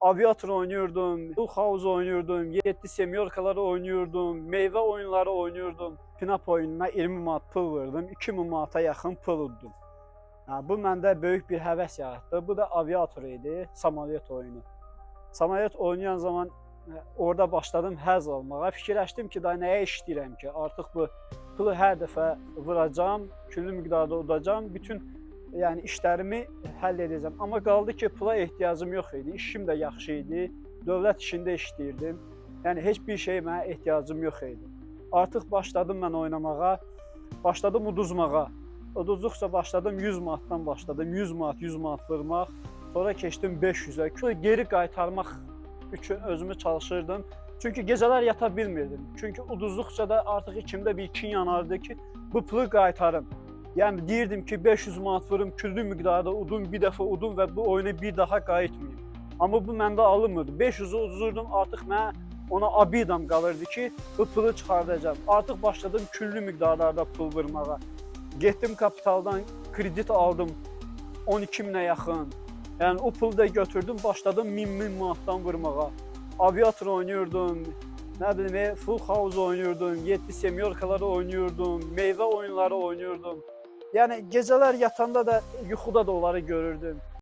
Aviator oynuyordum, Full House oynuyordum, 7 semyorkaları oynuyordum, meyve oyunları oynuyordum. Pinap oyununa 20 manat pul verdim, 2000 manata yaxın pul uddum. Bu məndə böyük bir həvəs yaratdı. Bu da aviator idi, samolyot oyunu. Samolyot oynayan zaman orada başladım həzz almağa. Fikirləşdim ki, da nəyə işləyirəm ki, artıq bu pulu hər dəfə vuracam, küllü miqdarda udacam, bütün yəni işlərimi həll edəcəm. Amma qaldı ki, pula ehtiyacım yox idi. İşim də yaxşı idi. Dövlət işində işləyirdim. Yəni heç bir şeyə mənə ehtiyacım yox idi. Artıq başladım mən oynamağa, başladım uduzmağa. Uduzduqca başladım 100 manatdan başladım. 100 manat, 100 manat vurmaq. Sonra keçdim 500-ə. Geri qaytarmaq üçün özümü çalışırdım. Çünki gecələr yata bilmirdim. Çünki uduzduqca da artıq içimdə bir kin yanardı ki, bu pulu qaytarım. Yəni deyirdim ki, 500 manat vurum, küllü miqdarda udum, bir dəfə udum və bu oyuna bir daha qayıtmayayım. Amma bu məndə alınmırdı. 500'ü uduzurdum, artıq mənə ona abidam qalırdı ki, bu pulu çıxardacağam. Artıq başladım küllü miqdarlarda pul vurmağa. Getdim kapitaldan kredit aldım 12 minə yaxın. Yəni o pulu da götürdüm, başladım 1000 manatdan vurmağa. Aviator oynuyordum, nə bilim, Full House oynuyordum, 7 semyorkaları oynuyordum, meyve oyunları oynuyordum. Yəni gecələr yatanda da yuxuda da onları görürdüm.